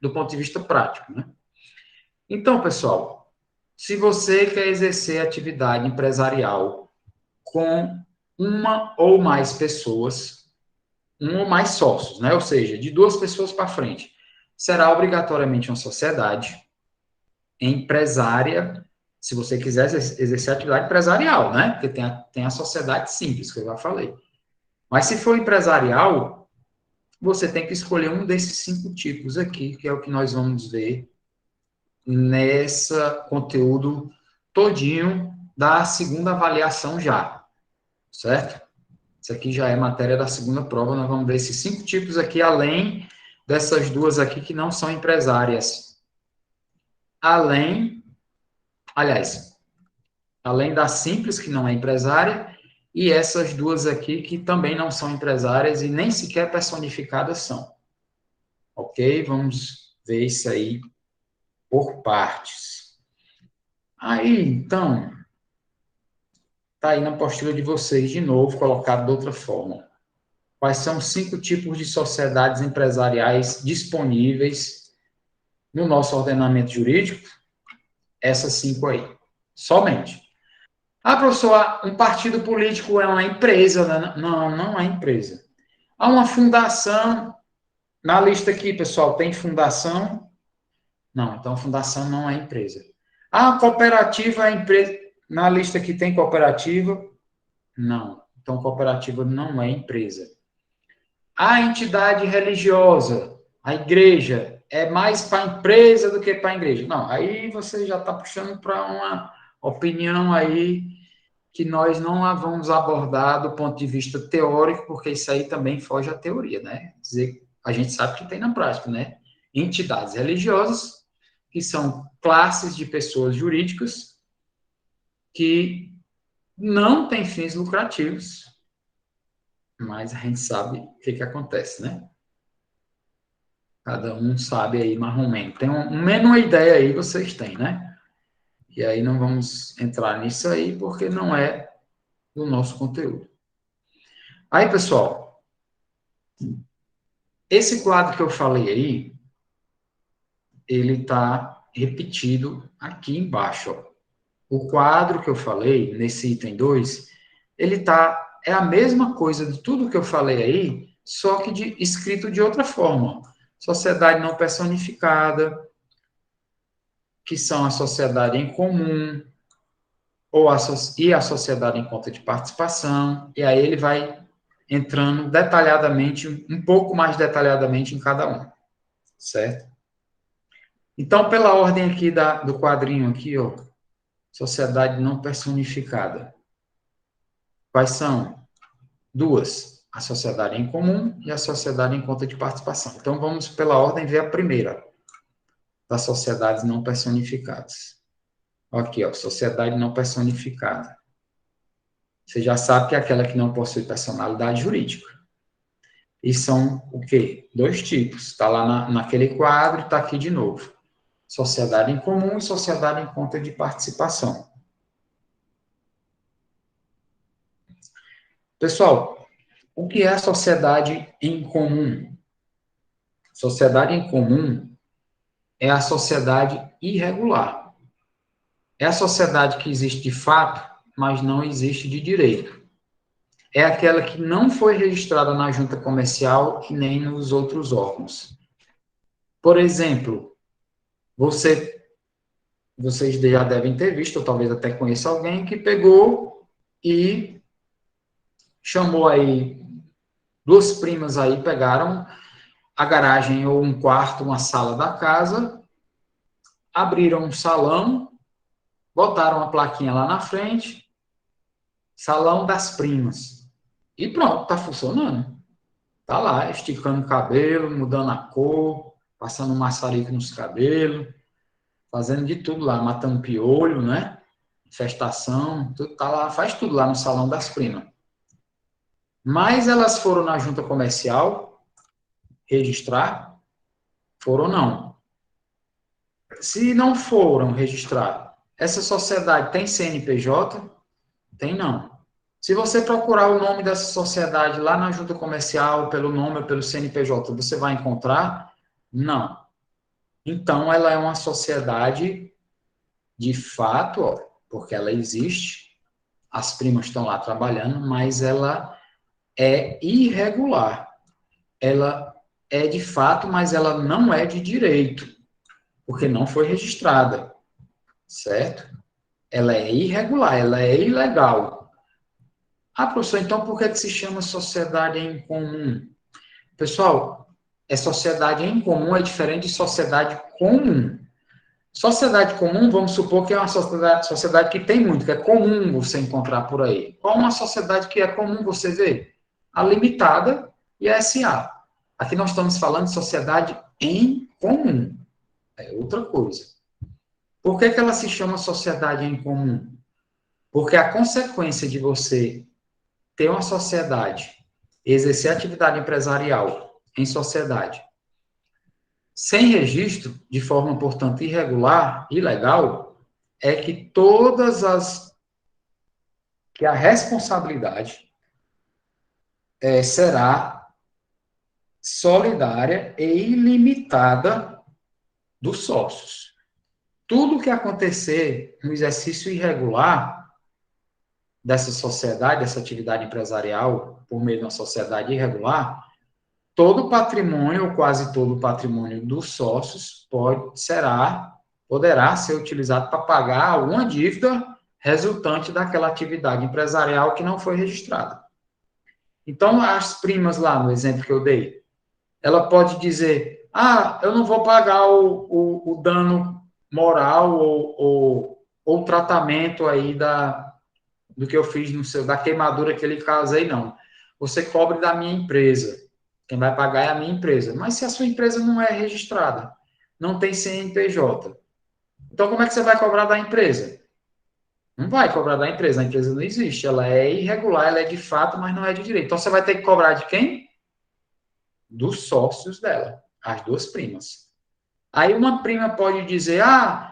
[SPEAKER 1] do ponto de vista prático, né? Então, pessoal, se você quer exercer atividade empresarial com uma ou mais pessoas, um ou mais sócios, né? Ou seja, de 2 pessoas para frente, será obrigatoriamente uma sociedade empresária, se você quiser exercer atividade empresarial, né? Porque tem a sociedade simples, que eu já falei. Mas se for empresarial, você tem que escolher um desses 5 tipos aqui, que é o que nós vamos ver nessa conteúdo todinho da segunda avaliação já, certo? Isso aqui já é matéria da segunda prova, nós vamos ver esses 5 tipos aqui, além dessas 2 aqui que não são empresárias. Além da simples, que não é empresária, e essas 2 aqui que também não são empresárias e nem sequer personificadas são. Ok? Vamos ver isso aí por partes. Aí, então, tá aí na postura de vocês, de novo, colocado de outra forma. Quais são os 5 tipos de sociedades empresariais disponíveis no nosso ordenamento jurídico? Essas 5 aí. Somente. Ah, professor, um partido político é uma empresa, né? Não, não é empresa. Há uma fundação, na lista aqui, pessoal, tem fundação? Não, então fundação não é empresa. Ah, cooperativa é empresa, na lista aqui tem cooperativa? Não, então cooperativa não é empresa. A entidade religiosa, a igreja, é mais para a empresa do que para a igreja. Não, aí você já está puxando para uma opinião aí que nós não a vamos abordar do ponto de vista teórico, porque isso aí também foge à teoria, né? Dizer, a gente sabe que tem na prática, né? Entidades religiosas, que são classes de pessoas jurídicas que não têm fins lucrativos, mas a gente sabe o que acontece, né? Cada um sabe aí mais ou menos. Tem uma ideia aí, vocês têm, né? E aí não vamos entrar nisso aí, porque não é do nosso conteúdo. Aí, pessoal, esse quadro que eu falei aí, ele está repetido aqui embaixo, ó. O quadro que eu falei, nesse item 2, é a mesma coisa de tudo que eu falei aí, só que escrito de outra forma. Sociedade não personificada, que são a sociedade em comum, e a sociedade em conta de participação, e aí ele vai entrando detalhadamente, um pouco mais detalhadamente em cada um, certo? Então, pela ordem aqui do quadrinho aqui, ó, sociedade não personificada. Quais são? 2, a sociedade em comum e a sociedade em conta de participação. Então, vamos pela ordem ver a primeira, das sociedades não personificadas. Aqui, ó, sociedade não personificada. Você já sabe que é aquela que não possui personalidade jurídica. E são o quê? 2 tipos. Está lá naquele quadro e está aqui de novo. Sociedade em comum e sociedade em conta de participação. Pessoal, o que é a sociedade em comum? Sociedade em comum é a sociedade irregular. É a sociedade que existe de fato, mas não existe de direito. É aquela que não foi registrada na junta comercial e nem nos outros órgãos. Por exemplo, vocês já devem ter visto, ou talvez até conheça alguém, que pegou e chamou aí, 2 primas aí pegaram a garagem ou um quarto, uma sala da casa, abriram um salão, botaram uma plaquinha lá na frente, Salão das Primas. E pronto, tá funcionando. Tá lá, esticando o cabelo, mudando a cor, passando maçarico nos cabelos, fazendo de tudo lá, matando piolho, né? Infestação, tudo tá lá, faz tudo lá no Salão das Primas. Mas elas foram na junta comercial registrar? Foram não. Se não foram registrar, essa sociedade tem CNPJ? Tem não. Se você procurar o nome dessa sociedade lá na junta comercial, pelo nome ou pelo CNPJ, você vai encontrar? Não. Então, ela é uma sociedade de fato, ó, porque ela existe, as primas estão lá trabalhando, mas ela é irregular. Ela é de fato, mas ela não é de direito, porque não foi registrada, certo? Ela é irregular, ela é ilegal. Ah, professor, então por que se chama sociedade em comum? Pessoal, sociedade em comum é diferente de sociedade comum. Sociedade comum, vamos supor que é uma sociedade que tem muito, que é comum você encontrar por aí. Qual uma sociedade que é comum você ver? A limitada e a SA. Aqui nós estamos falando de sociedade em comum. É outra coisa. Por que ela se chama sociedade em comum? Porque a consequência de você ter uma sociedade, exercer atividade empresarial em sociedade, sem registro, de forma, portanto, irregular, ilegal, é que que a responsabilidade será solidária e ilimitada dos sócios. Tudo que acontecer no exercício irregular dessa sociedade, dessa atividade empresarial, por meio de uma sociedade irregular, todo o patrimônio, ou quase todo o patrimônio dos sócios, poderá ser utilizado para pagar alguma dívida resultante daquela atividade empresarial que não foi registrada. Então, as primas lá, no exemplo que eu dei, ela pode dizer, eu não vou pagar o dano moral ou tratamento aí do que eu fiz da queimadura que ele causei, não. Você cobre da minha empresa. Quem vai pagar é a minha empresa. Mas se a sua empresa não é registrada, não tem CNPJ, então como é que você vai cobrar da empresa? Não vai cobrar da empresa, a empresa não existe. Ela é irregular, ela é de fato, mas não é de direito. Então você vai ter que cobrar de quem? Dos sócios dela, as 2 primas. Aí uma prima pode dizer,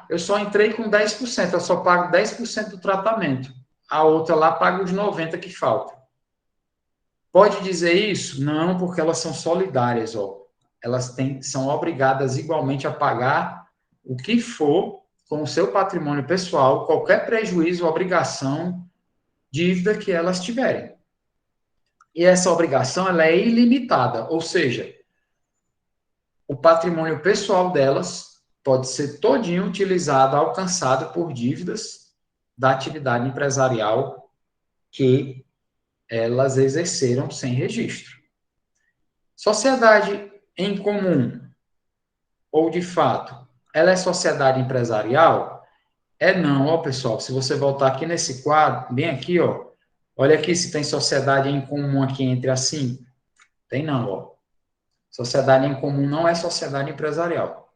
[SPEAKER 1] eu só entrei com 10%, eu só pago 10% do tratamento. A outra lá paga os 90% que faltam. Pode dizer isso? Não, porque elas são solidárias, ó. Elas são obrigadas igualmente a pagar o que for com o seu patrimônio pessoal, qualquer prejuízo, obrigação, dívida que elas tiverem. E essa obrigação, ela é ilimitada, ou seja, o patrimônio pessoal delas pode ser todinho utilizado, alcançado por dívidas da atividade empresarial que elas exerceram sem registro. Sociedade em comum, ou de fato, ela é sociedade empresarial? Não, pessoal, se você voltar aqui nesse quadro, bem aqui, olha aqui se tem sociedade em comum aqui entre as 5. Tem não, Sociedade em comum não é sociedade empresarial.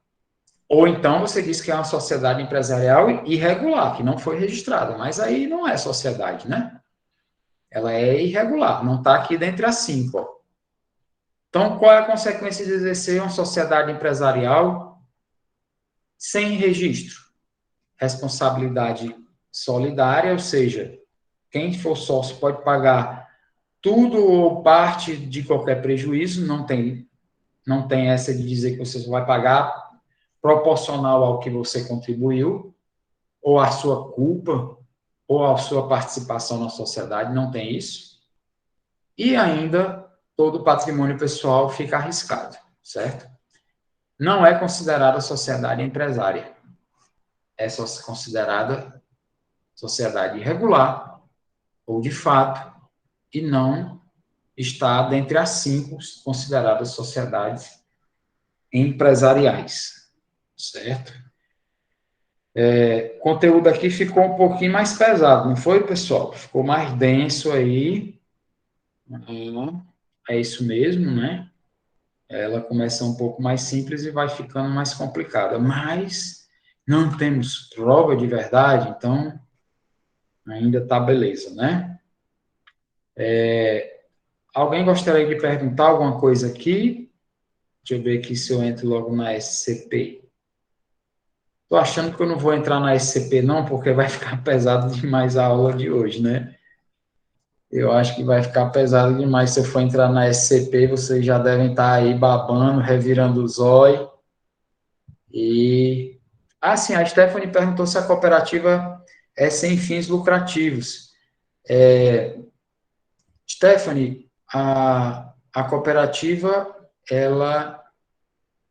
[SPEAKER 1] Ou então você diz que é uma sociedade empresarial irregular, que não foi registrada, mas aí não é sociedade, né? ela é irregular, não está aqui dentre as 5. Ó. Então, qual é a consequência de exercer uma sociedade empresarial sem registro? Responsabilidade solidária, ou seja, quem for sócio pode pagar tudo ou parte de qualquer prejuízo, não tem essa de dizer que você só vai pagar proporcional ao que você contribuiu, ou à sua culpa, ou à sua participação na sociedade, não tem isso. E ainda, todo o patrimônio pessoal fica arriscado, certo? Não é considerada sociedade empresária. É só considerada sociedade irregular, ou de fato, e não está dentre as 5 consideradas sociedades empresariais, certo? O conteúdo aqui ficou um pouquinho mais pesado, não foi, pessoal? Ficou mais denso aí. É isso mesmo, né? Ela começa um pouco mais simples e vai ficando mais complicada, mas não temos prova de verdade, então ainda tá beleza, né? Alguém gostaria de perguntar alguma coisa aqui? Deixa eu ver aqui se eu entro logo na SCP. Tô achando que eu não vou entrar na SCP não, porque vai ficar pesado demais a aula de hoje, né? Eu acho que vai ficar pesado demais se eu for entrar na SCP, vocês já devem estar aí babando, revirando o zóio. E sim, a Stephanie perguntou se a cooperativa é sem fins lucrativos. Stephanie, a cooperativa ela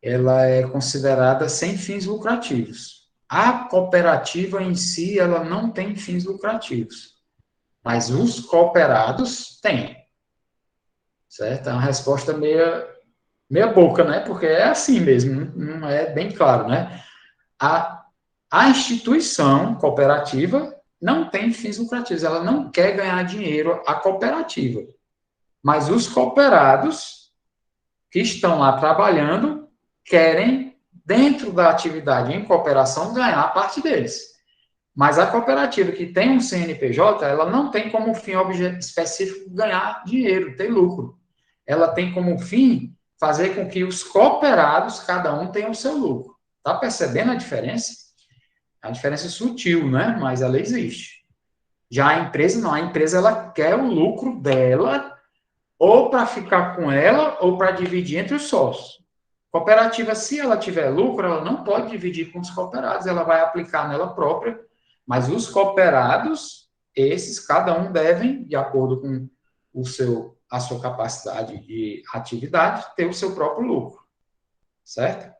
[SPEAKER 1] é considerada sem fins lucrativos. A cooperativa em si, ela não tem fins lucrativos, mas os cooperados têm, certo? É uma resposta meia boca, né? Porque é assim mesmo, não é bem claro, né? A instituição cooperativa não tem fins lucrativos, ela não quer ganhar dinheiro, a cooperativa. Mas os cooperados que estão lá trabalhando querem, dentro da atividade em cooperação, ganhar a parte deles. Mas a cooperativa que tem um CNPJ, ela não tem como fim específico ganhar dinheiro, ter lucro. Ela tem como fim fazer com que os cooperados, cada um, tenha o seu lucro. Está percebendo a diferença? A diferença é sutil, né? Mas ela existe. Já a empresa, não. A empresa, ela quer o lucro dela ou para ficar com ela ou para dividir entre os sócios. Cooperativa, se ela tiver lucro, ela não pode dividir com os cooperados, ela vai aplicar nela própria, mas os cooperados, esses, cada um devem, de acordo com a sua capacidade de atividade, ter o seu próprio lucro, certo?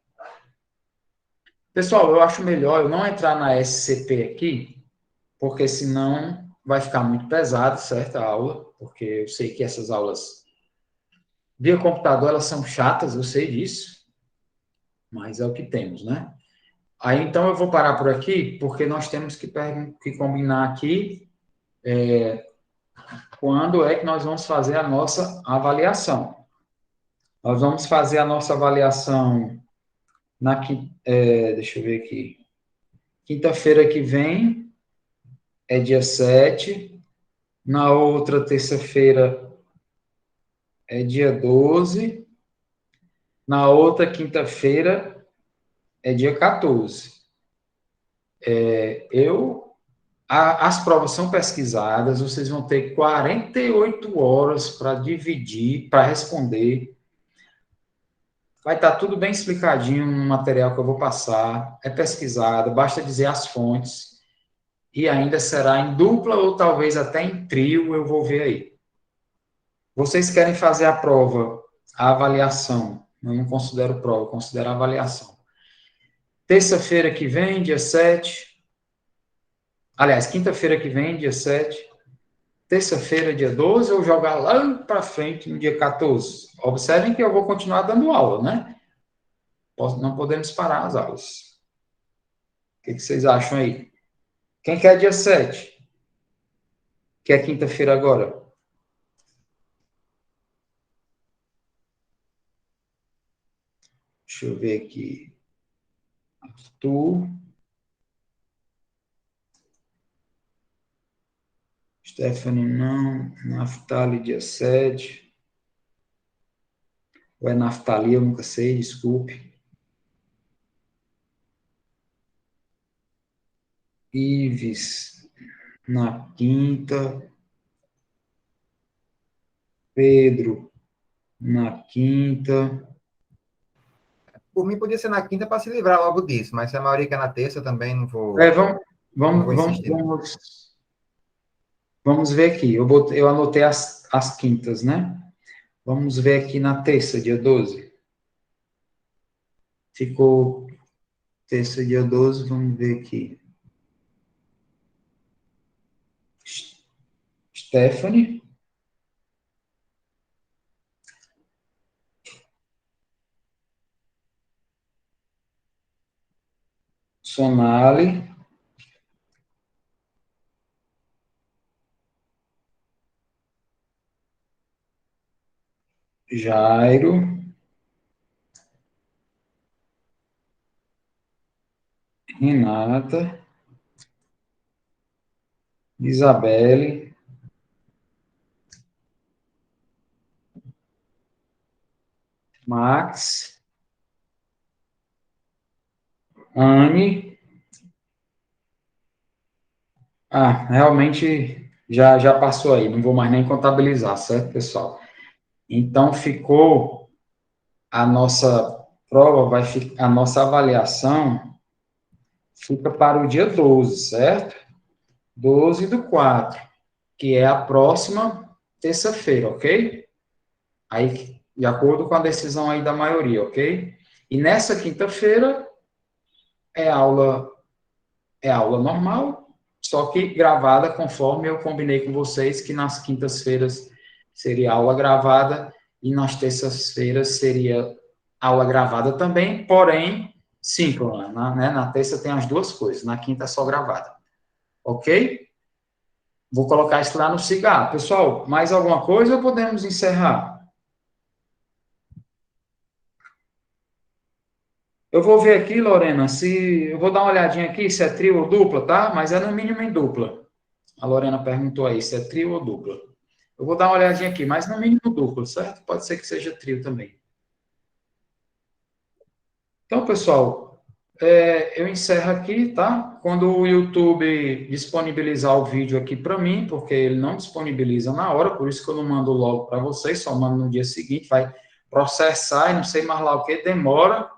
[SPEAKER 1] Pessoal, eu acho melhor eu não entrar na SCP aqui, porque senão vai ficar muito pesado, certo, a aula, porque eu sei que essas aulas via computador, elas são chatas, eu sei disso, mas é o que temos, né? Aí, então, eu vou parar por aqui, porque nós temos que combinar aqui quando é que nós vamos fazer a nossa avaliação. Nós vamos fazer a nossa avaliação deixa eu ver aqui, quinta-feira que vem, é dia 7, na outra terça-feira é dia 12, na outra quinta-feira é dia 14. As provas são pesquisadas, vocês vão ter 48 horas para dividir, para responder. Vai estar tudo bem explicadinho no material que eu vou passar. É pesquisado, basta dizer as fontes. E ainda será em dupla ou talvez até em trio, eu vou ver aí. Vocês querem fazer a prova, a avaliação. Eu não considero prova, eu considero avaliação. Terça-feira que vem, dia 7. Aliás, quinta-feira que vem, dia 7. Terça-feira, dia 12, ou jogar lá para frente no dia 14. Observem que eu vou continuar dando aula, né? Não podemos parar as aulas. O que vocês acham aí? Quem quer dia 7? Que é quinta-feira agora? Deixa eu ver aqui. Arthur. Stephanie, não. Naftali, dia 7. Ou é Naftali, eu nunca sei, desculpe. Ives, na quinta. Pedro, na quinta.
[SPEAKER 2] Por mim, podia ser na quinta para se livrar logo disso, mas se a maioria quer na terça, eu também não vou,
[SPEAKER 1] Vamos,
[SPEAKER 2] não vou
[SPEAKER 1] vamos, vamos,
[SPEAKER 2] insistir.
[SPEAKER 1] vamos ver aqui. Eu anotei as quintas, né? Vamos ver aqui na terça, dia 12. Ficou terça, dia 12, vamos ver aqui. Stephanie. Sonali. Jairo. Renata. Isabelle. Max. Anne. Realmente já passou aí, não vou mais nem contabilizar, certo, pessoal? Então, ficou a nossa prova, a nossa avaliação fica para o dia 12, certo? 12/4, que é a próxima terça-feira, ok? Aí, de acordo com a decisão aí da maioria, ok? E nessa quinta-feira é aula normal, só que gravada conforme eu combinei com vocês que nas quintas-feiras seria aula gravada e nas terças-feiras seria aula gravada também, porém síncrona, né? Na terça tem as duas coisas, na quinta é só gravada. Ok? Vou colocar isso lá no cigarro. Pessoal, mais alguma coisa ou podemos encerrar? Eu vou ver aqui, Lorena, eu vou dar uma olhadinha aqui se é trio ou dupla, tá? Mas é no mínimo em dupla. A Lorena perguntou aí se é trio ou dupla. Eu vou dar uma olhadinha aqui, mas no mínimo dupla, certo? Pode ser que seja trio também. Então, pessoal, eu encerro aqui, tá? Quando o YouTube disponibilizar o vídeo aqui para mim, porque ele não disponibiliza na hora, por isso que eu não mando logo para vocês, só mando no dia seguinte, vai processar e não sei mais lá o que, demora.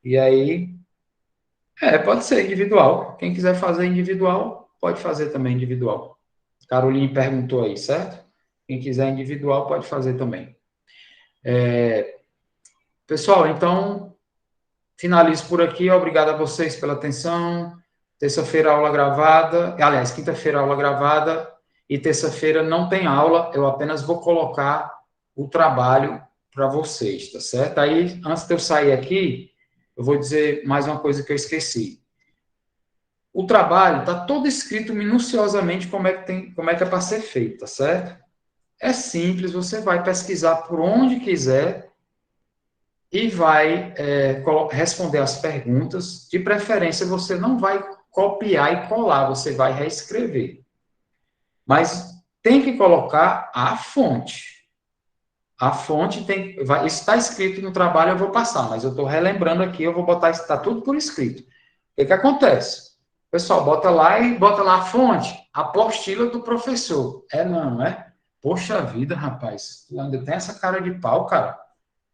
[SPEAKER 1] E aí, pode ser individual. Quem quiser fazer individual, pode fazer também individual. Caroline perguntou aí, certo? Quem quiser individual, pode fazer também. Pessoal, então, finalizo por aqui. Obrigado a vocês pela atenção. Terça-feira, aula gravada. Aliás, quinta-feira, aula gravada. E terça-feira não tem aula. Eu apenas vou colocar o trabalho para vocês, tá certo? Aí, antes de eu sair aqui, eu vou dizer mais uma coisa que eu esqueci. O trabalho está todo escrito minuciosamente como é que é para ser feito, tá certo? É simples, você vai pesquisar por onde quiser e vai responder as perguntas. De preferência, você não vai copiar e colar, você vai reescrever. Mas tem que colocar a fonte. A fonte está escrito no trabalho, eu vou passar, mas eu estou relembrando aqui, eu vou botar, está tudo por escrito. O que acontece? O pessoal bota lá a fonte, a apostila do professor. Não é? Poxa vida, rapaz, tu ainda tem essa cara de pau, cara.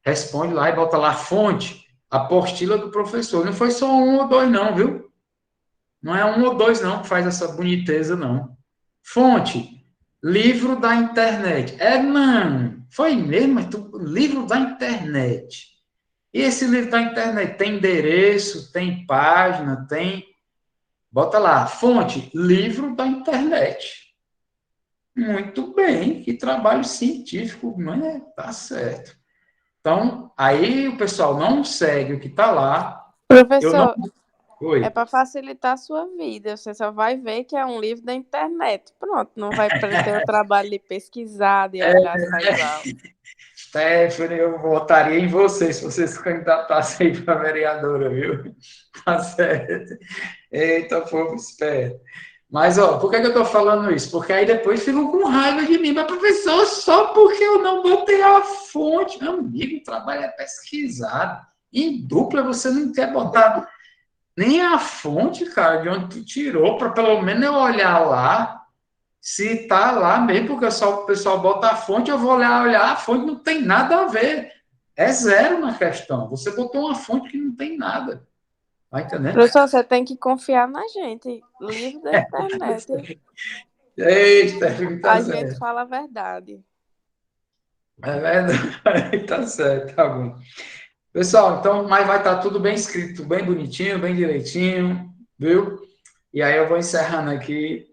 [SPEAKER 1] Responde lá e bota lá a fonte, a apostila do professor. Não foi só um ou dois, não, viu? Não é um ou dois, não, que faz essa boniteza, não. Fonte, livro da internet. Não, foi mesmo, mas livro da internet. E esse livro da internet tem endereço, tem página, tem... Bota lá, fonte, livro da internet. Muito bem, que trabalho científico, né? Tá certo. Então, aí o pessoal não segue o que está lá.
[SPEAKER 4] Professor,
[SPEAKER 1] Oi.
[SPEAKER 4] é para facilitar a sua vida. Você só vai ver que é um livro da internet. Pronto, não vai ter o trabalho de pesquisar, de olhar as aulas.
[SPEAKER 1] Stephanie, eu votaria em você se você se candidatasse aí para vereadora, viu? Tá certo. Eita, povo esperto. Mas, ó, por que eu estou falando isso? Porque aí depois ficam com raiva de mim. Mas, professor, só porque eu não botei a fonte. Meu amigo, o trabalho é pesquisado. Em dupla, você não quer botar nem a fonte, cara, de onde tu tirou, para pelo menos eu olhar lá, se tá lá mesmo, porque só o pessoal bota a fonte, eu vou olhar, a fonte não tem nada a ver. É zero na questão. Você botou uma fonte que não tem nada. Vai entendendo?
[SPEAKER 4] Professor, você tem que confiar na gente. Livro da internet.
[SPEAKER 1] Eita, tá
[SPEAKER 4] A gente
[SPEAKER 1] certo.
[SPEAKER 4] fala a verdade.
[SPEAKER 1] É verdade, tá certo, tá bom. Pessoal, então, mas vai estar tudo bem escrito, bem bonitinho, bem direitinho, viu? E aí eu vou encerrando aqui.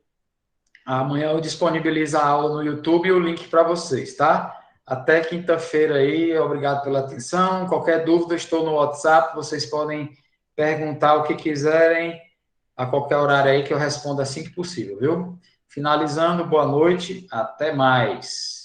[SPEAKER 1] Amanhã eu disponibilizo a aula no YouTube e o link para vocês, tá? Até quinta-feira aí, obrigado pela atenção. Qualquer dúvida, estou no WhatsApp, vocês podem perguntar o que quiserem a qualquer horário aí que eu respondo assim que possível, viu? Finalizando, boa noite, até mais.